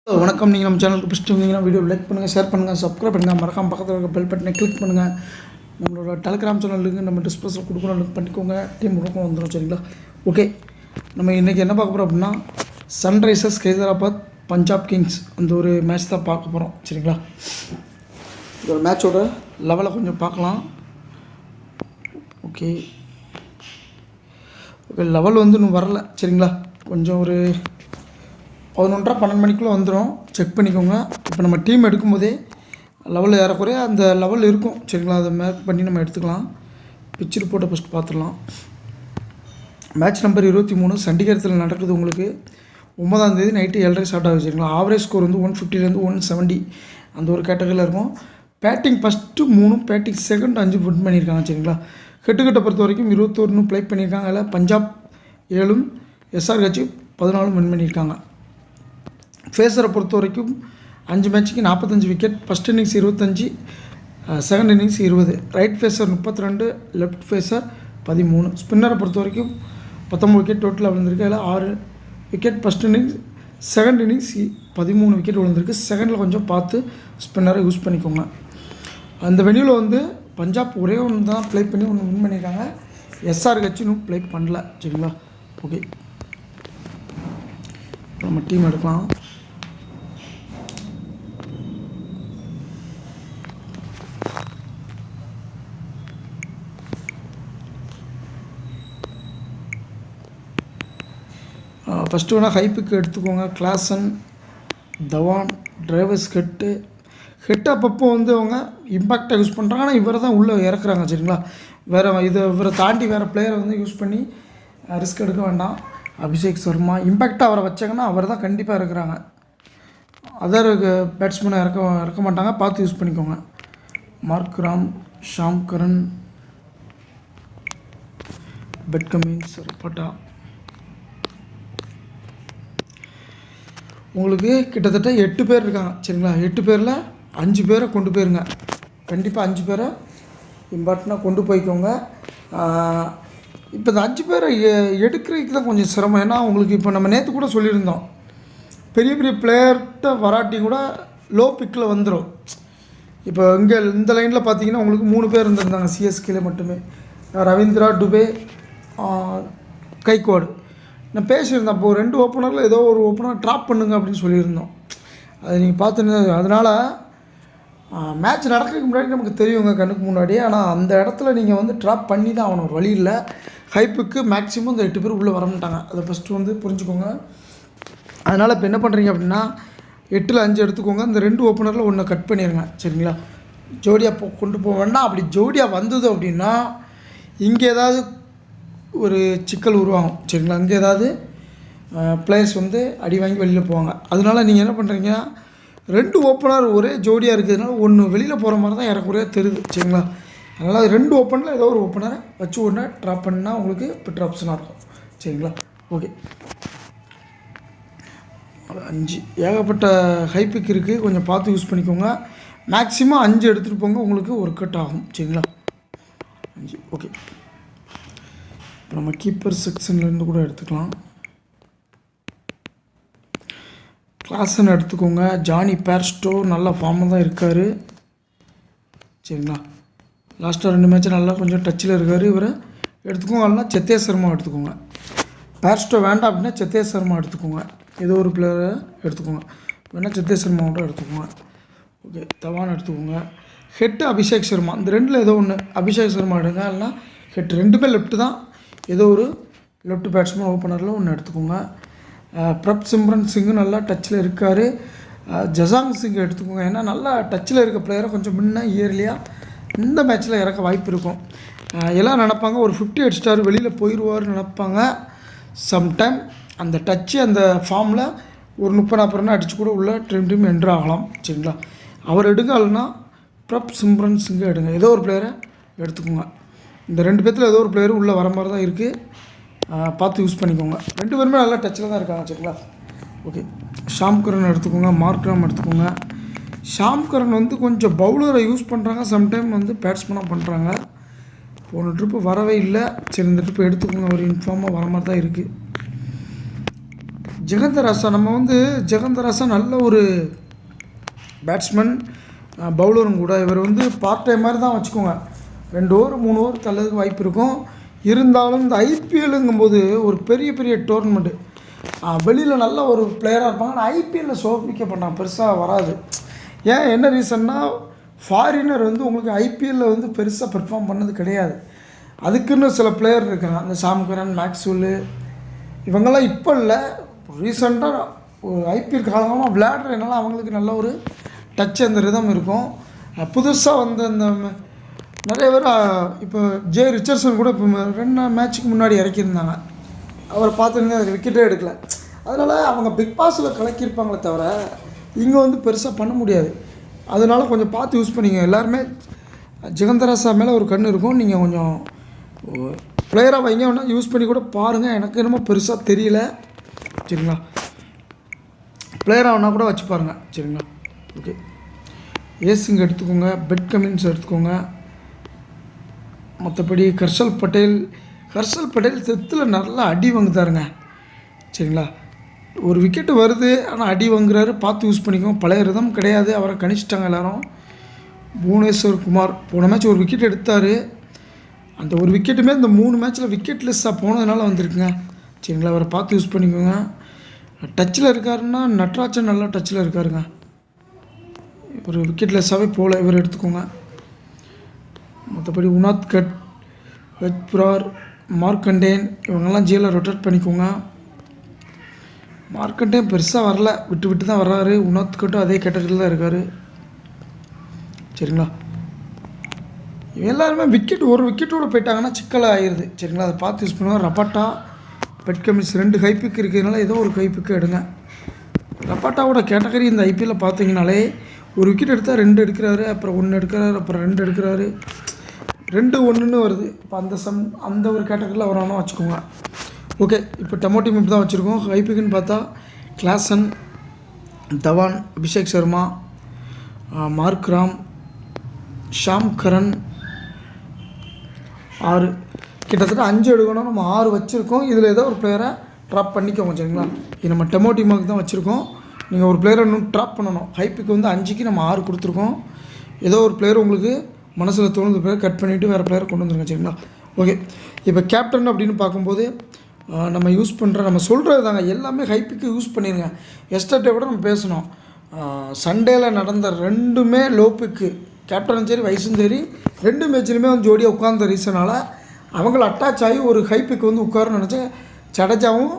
வணக்கம். நீங்கள் நம்ம சேனலுக்கு ஃபஸ்ட்டு வந்தீங்கன்னா வீடியோ லைக் பண்ணுங்கள், ஷேர் பண்ணுங்கள், சப்ஸ்கிரைப் பண்ணுங்கள், மறக்காம பக்கத்தில் இருக்க பெல் பட்டனை கிளிக் பண்ணுங்கள். நம்மளோட டெலிகிராம் சேனல் லிங்க் நம்ம டிஸ்பிளேஸில் கொடுக்குறோம், லிங்க் பண்ணிக்கோங்க. டீம் உடனும் வந்துடும். சரிங்களா? ஓகே, நம்ம இன்றைக்கி என்ன பார்க்க போகிறோம் அப்படின்னா, சன்ரைசர்ஸ் ஹைதராபாத் பஞ்சாப் கிங்ஸ் அந்த ஒரு மேட்ச் தான் பார்க்க போகிறோம். சரிங்களா? இந்த ஒரு மேட்சோட லெவலை கொஞ்சம் பார்க்கலாம். ஓகே ஓகே லெவல் வந்து இன்னும் வரல. சரிங்களா? கொஞ்சம் ஒரு 11:30-12 மணிக்குள்ளே வந்துடும். செக் பண்ணிக்கோங்க. இப்போ நம்ம டீம் எடுக்கும்போதே லெவல் ஏறக்குறைய அந்த லெவல் இருக்கும். சரிங்களா? அதை மேக் பண்ணி நம்ம எடுத்துக்கலாம். பிச் ரிப்போர்ட்டை ஃபஸ்ட் பார்த்துடலாம். மேட்ச் நம்பர் 23 சண்டிகரத்தில் நடக்குது. உங்களுக்கு 9ஆம் தேதி நைட்டு 7:30 ஸ்டார்ட் ஆகுது. சரிங்களா? ஆவரேஜ் ஸ்கோர் வந்து 150 170 அந்த ஒரு கேட்டகரியில் இருக்கும். Batting first 3, batting second 5 win பண்ணியிருக்காங்க. சரிங்களா? ஹெட்டுக்கிட்ட பொறுத்த வரைக்கும் 21 ப்ளே பண்ணியிருக்காங்க. அதில் பஞ்சாப் 7, எஸ்ஆர்ஹெச் 14 வின் பண்ணியிருக்காங்க. ஃபேஸரை பொறுத்த வரைக்கும் 5 மேட்சுக்கு 45 wicket. First innings 25, second innings 20. Right phasor 32, left phasor 13. ஸ்பின்னரை பொறுத்த வரைக்கும் 19 விக்கெட் டோட்டலாக விழுந்திருக்கு. அதில் 6 wicket first innings, second innings 13 wicket விழுந்திருக்கு. செகண்டில் கொஞ்சம் பார்த்து ஸ்பின்னரை யூஸ் பண்ணிக்கோங்க. அந்த வெனியூவில் வந்து பஞ்சாப் ஒரே ஒன்று தான் ப்ளே பண்ணி ஒன்று வின் பண்ணியிருக்காங்க. எஸ்ஆர்ஹெச் இன்னும் ப்ளே பண்ணல. சரிங்களா? ஓகே, நம்ம டீம் எடுக்கலாம். ஃபஸ்ட்டு வேணால் ஹைப்புக்கு எடுத்துக்கோங்க. கிளாசன், தவான், டிரைவர்ஸ் ஹெட்டு அப்பப்போ வந்து அவங்க இம்பேக்டாக யூஸ் பண்ணுறாங்க. ஆனால் இவரை தான் உள்ளே இறக்குறாங்க. சரிங்களா? இவரை தாண்டி வேறு பிளேயரை வந்து யூஸ் பண்ணி ரிஸ்க் எடுக்க வேண்டாம். அபிஷேக் சர்மா இம்பேக்டாக அவரை வச்சாங்கன்னா அவர் தான் கண்டிப்பாக இறக்குறாங்க. அதர் பேட்ஸ்மேனை இறக்க மாட்டாங்க. பார்த்து யூஸ் பண்ணிக்கோங்க. மார்க்ராம், ஷாம் கரன், பெட்கமின்ஸ், ரிப்பட்டா. உங்களுக்கு கிட்டத்தட்ட 8 பேர் இருக்காங்க. சரிங்களா? 8 பேரில் 5 பேரை கொண்டு போயிருங்க. கண்டிப்பாக 5 பேரை இம்பார்ட்டண்ட்டாக கொண்டு போய்க்கோங்க. இப்போ இந்த 5 பேரை எடுக்கிறதுக்கு தான் கொஞ்சம் சிரமம். ஏன்னா உங்களுக்கு இப்போ நம்ம நேற்று கூட சொல்லியிருந்தோம், பெரிய பெரிய பிளேயர்கிட்ட வராட்டி கூட லோ பிக்கில் வந்துடும். இப்போ இங்கே இந்த லைனில் பார்த்தீங்கன்னா உங்களுக்கு 3 பேர் இருந்திருந்தாங்க சிஎஸ்கேல மட்டுமே. ரவீந்திரா, டுபே, கைக்வாடு. நான் பேசியிருந்தேன். அப்போது 2 ஓப்பனரில் ஏதோ ஒரு ஓப்பனர் ட்ராப் பண்ணுங்க அப்படின்னு சொல்லியிருந்தோம். அது நீங்கள் பார்த்துன்னு அதனால் மேட்ச் நடக்கிறதுக்கு முன்னாடி நமக்கு தெரியுங்க கண்ணுக்கு முன்னாடி. ஆனால் அந்த இடத்துல நீங்கள் வந்து ட்ராப் பண்ணி தான் ஆகணும். ஒரு வழி இல்லை. ஹைப்புக்கு மேக்ஸிமம் இந்த 8 பேர் உள்ளே வர மாட்டாங்க. அதை ஃபஸ்ட்டு வந்து புரிஞ்சுக்கோங்க. அதனால் இப்போ என்ன பண்ணுறீங்க அப்படின்னா 8ல் 5 எடுத்துக்கோங்க. இந்த 2 ஓப்பனரில் 1 கட் பண்ணிடுங்க. சரிங்களா? ஜோடியாக கொண்டு போக வேண்டாம். அப்படி ஜோடியாக வந்தது அப்படின்னா இங்கே ஏதாவது ஒரு சிக்கல் உருவாகும். சரிங்களா? அங்கே ஏதாவது பிளேயர்ஸ் வந்து அடி வாங்கி வெளியில் போவாங்க. அதனால் நீங்கள் என்ன பண்ணுறீங்க, 2 ஓப்பனர் ஒரே ஜோடியாக இருக்கிறதுனால 1 வெளியில் போகிற மாதிரி தான் ஏறக்குறைய தெரியுது. சரிங்களா? அதனால் 2 ஓப்பனில் ஏதோ ஒரு ஓப்பனரை வச்சு ஒன்று ட்ராப் பண்ணால் உங்களுக்கு பெட்டர் ஆப்ஷனாக இருக்கும். சரிங்களா? ஓகே, 5 ஏகப்பட்ட ஹைப்பிக் இருக்குது. கொஞ்சம் பார்த்து யூஸ் பண்ணிக்கோங்க. மேக்ஸிமம் 5 எடுத்துகிட்டு போங்க. உங்களுக்கு ஒர்க் அவுட் ஆகும். சரிங்களா? 5. ஓகே, இப்போ நம்ம கீப்பர் செக்ஷன்லேருந்து கூட எடுத்துக்கலாம். கிளாஸன் எடுத்துக்கோங்க. ஜானி பேர்ஸ்டோ நல்ல ஃபார்மில் தான் இருக்கார். சரிங்களா? லாஸ்ட்டாக 2 மேட்ச்சு நல்லா கொஞ்சம் டச்சில் இருக்கார். இவரை எடுத்துக்கோங்க. இல்லைனா சேத்தேஷ் சர்மா எடுத்துக்கோங்க. பேர்ஸ்டோ வேண்டாம் அப்படின்னா சேத்தேஷ் சர்மா எடுத்துக்கோங்க. ஏதோ ஒரு பிளேயரை எடுத்துக்கோங்க. வேணால் சேத்தேஷ் சர்மாவோட எடுத்துக்கோங்க. ஓகே, தவான் எடுத்துக்கோங்க. ஹெட்டு அபிஷேக் சர்மா. இந்த 2ல் ஏதோ ஒன்று. அபிஷேக் சர்மா எடுங்க. இல்லைனா ஹெட் 2 பேர் லெஃப்ட்டு தான். ஏதோ ஒரு லெஃப்ட் பேட்ஸ்மேன் ஓப்பனரில் ஒன்று எடுத்துக்கோங்க. பிரப் சிம்ரன் சிங்கும் நல்லா டச்சில் இருக்கார். ஜசாங் சிங் எடுத்துக்கோங்க. ஏன்னா நல்லா டச்சில் இருக்க பிளேயரை கொஞ்சம் முன்ன இயர்லியாக இந்த மேட்ச்சில் இறக்க வாய்ப்பு இருக்கும். எல்லாம் நினப்பாங்க ஒரு 50 அடிச்சிட்டாரு வெளியில் போயிடுவார்னு நினப்பாங்க. சம்டைம் அந்த டச்சு அந்த ஃபார்மில் ஒரு 30-40 ரன் அடித்து கூட உள்ள டீம் என்ட்ரு ஆகலாம். சரிங்களா? அவர் எடுங்க. இல்லைனா பிரப் சிம்ரன் சிங்கை எடுங்க. ஏதோ ஒரு பிளேயரை எடுத்துக்கோங்க. இந்த 2 பேர்த்தில் ஏதோ ஒரு பிளேயரும் உள்ளே வர மாதிரி தான் இருக்குது. பார்த்து யூஸ் பண்ணிக்கோங்க. 2 பேருமே நல்லா டச்சில் தான் இருக்காங்க. சரிங்களா? ஓகே, ஷாம் கரன் எடுத்துக்கோங்க. மார்க்ராம் எடுத்துக்கோங்க. ஷாம் கரன் வந்து கொஞ்சம் பவுலரை யூஸ் பண்ணுறாங்க. சம்டைம் வந்து பேட்ஸ்மேனாக பண்ணுறாங்க. போன ட்ரிப்பு வரவே இல்லை. சரி, இந்த ட்ரிப்பு எடுத்துக்கோங்க. ஒரு இன்ஃபார்மாக வர மாதிரி தான் இருக்குது. ஜெகந்தராசா நம்ம வந்து ஜெகந்தராசா நல்ல ஒரு பேட்ஸ்மேன், பவுலரும் கூட. இவர் வந்து பார்ட் டைம் மாதிரி தான் வச்சுக்கோங்க. 2 ஓவர் 3 ஓவர் தள்ளதுக்கு வாய்ப்பு இருக்கும். இருந்தாலும் இந்த ஐபிஎல்லுங்கும்போது ஒரு பெரிய பெரிய டோர்னமெண்ட்டு, வெளியில் நல்ல ஒரு பிளேயராக இருப்பாங்க. ஆனால் ஐபிஎல்லில் சோபிக்க பண்ணாங்க, பெருசாக வராது. ஏன் என்ன ரீசன்னா, ஃபாரினர் வந்து உங்களுக்கு ஐபிஎல்லில் வந்து பெருசாக பெர்ஃபார்ம் பண்ணது கிடையாது. அதுக்குன்னு சில பிளேயர் இருக்காங்க, அந்த சாம்கரன், மேக்ஸ்வெல்லு, இவங்கெல்லாம் இப்போ இல்லை, ரீசெண்டாக ஒரு ஐபிஎல் காலமாக விளையாடுறதுனால அவங்களுக்கு நல்ல ஒரு டச், அந்த ரிதம் இருக்கும். புதுசாக வந்து அந்த நிறைய பேர் இப்போ ஜே ரிச்சர்ட்சன் கூட இப்போ 2 மேட்ச்சுக்கு முன்னாடி இறக்கியிருந்தாங்க. அவரை பார்த்துருந்து அதுக்கு விக்கெட்டே எடுக்கலை. அதனால் அவங்க பிக் பாஸில் கலக்கியிருப்பாங்களே தவிர இங்கே வந்து பெருசாக பண்ண முடியாது. அதனால் கொஞ்சம் பார்த்து யூஸ் பண்ணிங்க. எல்லாருமே ஜெகந்தராசா மேலே ஒரு கண் இருக்கும். நீங்கள் கொஞ்சம் பிளேயராக வைங்க, வேணா யூஸ் பண்ணி கூட பாருங்கள். எனக்கு என்னமோ பெருசாக தெரியல, சரிங்களா. பிளேயராக வேணால் கூட வச்சு பாருங்கள், சரிங்களா. ஓகே, ஏசிங்க எடுத்துக்கோங்க, பெட் கமின்ஸ் எடுத்துக்கோங்க. மற்றபடி ஹர்ஷல் பட்டேல் செத்தில் நல்லா அடி வாங்குதாருங்க, சரிங்களா. ஒரு விக்கெட்டு வருது, ஆனால் அடி வாங்குறாரு, பார்த்து யூஸ் பண்ணிக்கோங்க. பழைய ரிதம் கிடையாது, அவரை கணிச்சிட்டாங்க எல்லோரும். புவனேஸ்வர் குமார் போன மேட்ச் ஒரு விக்கெட் எடுத்தார். அந்த ஒரு விக்கெட்டுமே இந்த 3 மேட்ச்சில் விக்கெட் லெஸ்ஸாக போனதுனால வந்திருக்குங்க, சரிங்களா. அவரை பார்த்து யூஸ் பண்ணிக்கோங்க. டச்சில் இருக்காருன்னா நட்ராஜன் நல்லா டச்சில் இருக்காருங்க. ஒரு விக்கெட் லெஸ்ஸாகவே போகல, இவர் எடுத்துக்கோங்க. மற்றபடி உனாத்கட், வெஜ்புரார், மார்க்கண்டேன் இவங்கெல்லாம் ஜியில் ரொட்டேட் பண்ணிக்கோங்க. மார்க்கண்டேன் பெருசாக வரல, விட்டு தான் வர்றாரு. உனாத்கட்டும் அதே கேட்டகரியில் தான் இருக்கார், சரிங்களா. எல்லாருமே ஒரு விக்கெட்டோடு போயிட்டாங்கன்னா சிக்கலாக ஆயிடுது, சரிங்களா. அதை பார்த்து யூஸ் பண்ணுவாங்க. ரபாட்டா, பெட் கமின்ஸ் 2 ஹைப்பிக்கு இருக்கிறதுனால ஏதோ ஒரு ஹைப்பிக்கு எடுங்க. ரபாட்டாவோட கேட்டகரி இந்த ஐபிஎல்லில் பார்த்தீங்கனாலே ஒரு விக்கெட் எடுத்தால் 2 எடுக்கிறாரு, அப்புறம் 1 எடுக்கிறாரு, அப்புறம் 2 எடுக்கிறாரு, 2-1ன்னு வருது. இப்போ அந்த ஒரு கேட்டகரியில் வரானோ வச்சுக்கோங்க. ஓகே, இப்போ டமோ டீம் இப்படி தான் வச்சுருக்கோம். ஹைபிக்குன்னு பார்த்தா கிளாசன், தவான், அபிஷேக் சர்மா, மார்க் ராம், ஷாம் கரன், 6 கிட்டத்தட்ட 5 எடுக்கணும். நம்ம 6 வச்சுருக்கோம். இதில் ஏதோ ஒரு பிளேயரை ட்ராப் பண்ணிக்கோங்க, சரிங்களா. இது நம்ம டெமோ டீமுக்கு தான் வச்சுருக்கோம். நீங்கள் ஒரு பிளேயரை இன்னும் ட்ராப் பண்ணணும். ஹைப்புக்கு வந்து 5க்கு நம்ம 6 கொடுத்துருக்கோம். ஏதோ ஒரு பிளேயர் உங்களுக்கு மனசில் தோணுது பிளேயர் கட் பண்ணிவிட்டு வேறு பிளேயரை கொண்டு வந்துருங்க, சரிங்களா. ஓகே, இப்போ கேப்டன் அப்படின்னு பார்க்கும்போது நம்ம யூஸ் பண்ணுற நம்ம சொல்கிறது தாங்க எல்லாமே ஹைப்புக்கு யூஸ் பண்ணிடுங்க. எஸ்டர்டே கூட நம்ம பேசணும். சண்டேயில் நடந்த 2மே லோப்புக்கு, கேப்டனும் சரி வைஸும் சரி 2 மேட்ச்லையுமே வந்து ஜோடியாக உட்கார்ந்த ரீசனால் அவங்கள அட்டாச் ஆகி ஒரு ஹைப்புக்கு வந்து உட்காருன்னு நினச்சேன். ஜடேஜாவும்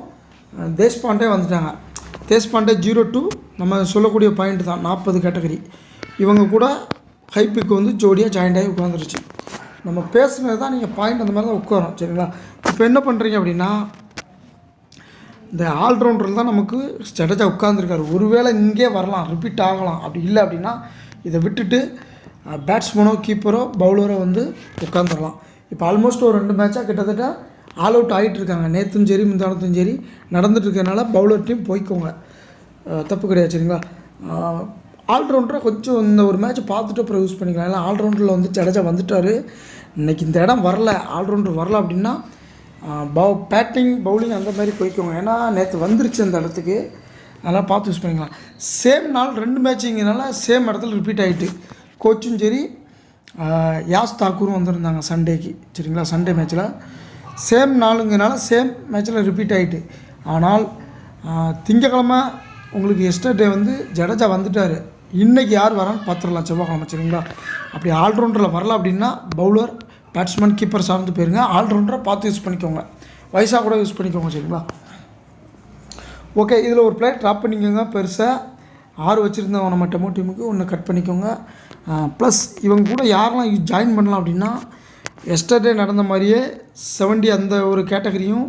தேஷ்பாண்டே வந்துட்டாங்க. தேஷ்பாண்டே 0-2 நம்ம சொல்லக்கூடிய பாயிண்ட் தான், 40 கேட்டகரி. இவங்க கூட ஹைப்புக்கு வந்து ஜோடியாக ஜாயிண்ட் ஆகி உட்காந்துருச்சு. நம்ம பேசுனது தான் நீங்கள் பாயிண்ட் அந்த மாதிரி தான் உட்காரோம், சரிங்களா. இப்போ என்ன பண்ணுறீங்க அப்படின்னா, இந்த ஆல்ரவுண்டரில் தான் நமக்கு ஜடேஜா உட்காந்துருக்காரு. ஒருவேளை இங்கே வரலாம், ரிப்பீட் ஆகலாம். அப்படி இல்லை அப்படின்னா இதை விட்டுட்டு பேட்ஸ்மேனோ கீப்பரோ பவுலரோ வந்து உட்காந்துடலாம். இப்போ ஆல்மோஸ்ட் ஒரு 2 மேட்சாக கிட்டத்தட்ட ஆல் அவுட் ஆகிட்டு இருக்காங்க. நேற்றும் சரி முந்தானத்தும் சரி நடந்துட்டு இருக்கனால பவுலர் டீம் போய்க்கோங்க, தப்பு கிடையாது, சரிங்களா. ஆல்ரவுண்டரை கொஞ்சம் இந்த ஒரு மேட்ச்சை பார்த்துட்டு அப்புறம் யூஸ் பண்ணிக்கலாம். ஏன்னா ஆல்ரவுண்டரில் வந்து ஜடேஜா வந்துட்டார். இன்றைக்கி இந்த இடம் வரல, ஆல்ரவுண்டர் வரல அப்படின்னா பேட்டிங் பவுலிங் அந்த மாதிரி போய்க்கோங்க. ஏன்னா நேற்று வந்துருச்சு அந்த இடத்துக்கு, அதெல்லாம் பார்த்து யூஸ் பண்ணிக்கலாம். சேம் நாள் 2 மேட்சிங்கனால சேம் இடத்துல ரிப்பீட் ஆகிட்டு, கோச்சும் சரி யாஸ் தாக்கூரும் வந்திருந்தாங்க சண்டேக்கு, சரிங்களா. சண்டே மேட்ச்சில் சேம் நாளுங்கனால சேம் மேட்ச்சில் ரிப்பீட் ஆகிட்டு. ஆனால் திங்கக்கிழமை உங்களுக்கு எஸ்டர்டே வந்து ஜடேஜா வந்துட்டார். இன்றைக்கி யார் வரான்னு பார்த்துடலாம், செவ்வாய்க்கிழமை, சரிங்களா. அப்படி ஆல்ரவுண்டரில் வரல அப்படின்னா பவுலர், பேட்ஸ்மேன், கீப்பர் சார்ந்து போயிருங்க. ஆல்ரவுண்டரை பார்த்து யூஸ் பண்ணிக்கோங்க, வயசாக கூட யூஸ் பண்ணிக்கோங்க, சரிங்களா. ஓகே, இதில் ஒரு பிளேயர் ட்ராப் பண்ணிக்கோங்க. பெருசாக 6 வச்சுருந்தவங்க நம்ம டெமோ டீமுக்கு 1 கட் பண்ணிக்கோங்க. ப்ளஸ் இவங்க கூட யாரெல்லாம் ஜாயின் பண்ணலாம் அப்படின்னா, எஸ்டர்டே நடந்த மாதிரியே 70 அந்த ஒரு கேட்டகரியும்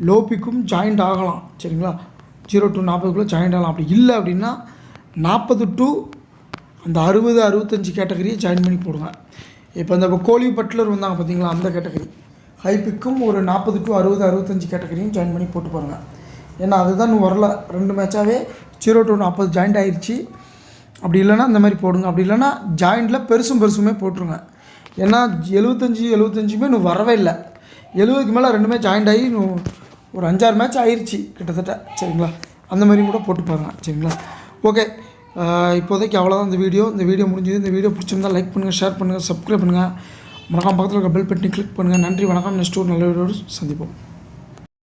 லோபிக்கும் ஜாயிண்ட் ஆகலாம், சரிங்களா. 0-40 ஜாயிண்ட் ஆகலாம். அப்படி இல்லை அப்படின்னா 40 அந்த 60-65 கேட்டகரியை ஜாயின் பண்ணி போடுங்க. இப்போ இந்த கோலி பட்லர் வந்தாங்க பார்த்தீங்களா, அந்த கேட்டகரி ஹைப்பிக்கும் ஒரு 40-60-65 கேட்டகரியும் ஜாயின் பண்ணி போட்டு பாருங்கள். ஏன்னா அதுதான் இன்னும் வரல, 2 மேட்சாகவே 0-40 ஜாயிண்ட் ஆகிடுச்சு. அப்படி இல்லைனா இந்த மாதிரி போடுங்க. அப்படி இல்லைனா ஜாயிண்டில் பெருசுமே போட்டுருங்க. ஏன்னா 75-75மே இன்னும் வரவே இல்லை. 70க்கு மேலே 2மே ஜாயிண்ட் ஆகி இன்னும் ஒரு 5-6 மேட்ச் ஆயிடுச்சு கிட்டத்தட்ட சரிங்களா. அந்த மாதிரி கூட போட்டு பாருங்க சரிங்களா. ஓகே, இப்போதைக்கு அவ்வளோதான் இந்த வீடியோ முடிஞ்சது. இந்த வீடியோ பிடிச்சிருந்தா லைக் பண்ணுங்கள், ஷேர் பண்ணுங்கள், சப்ஸ்கிரைப் பண்ணுங்கள். மறக்காம பக்கத்தில் இருக்க பெல் பட்டனை கிளிக் பண்ணுங்கள். நன்றி, வணக்கம். நெக்ஸ்ட் ஒரு நல்ல வீடியோடு சந்திப்போம்.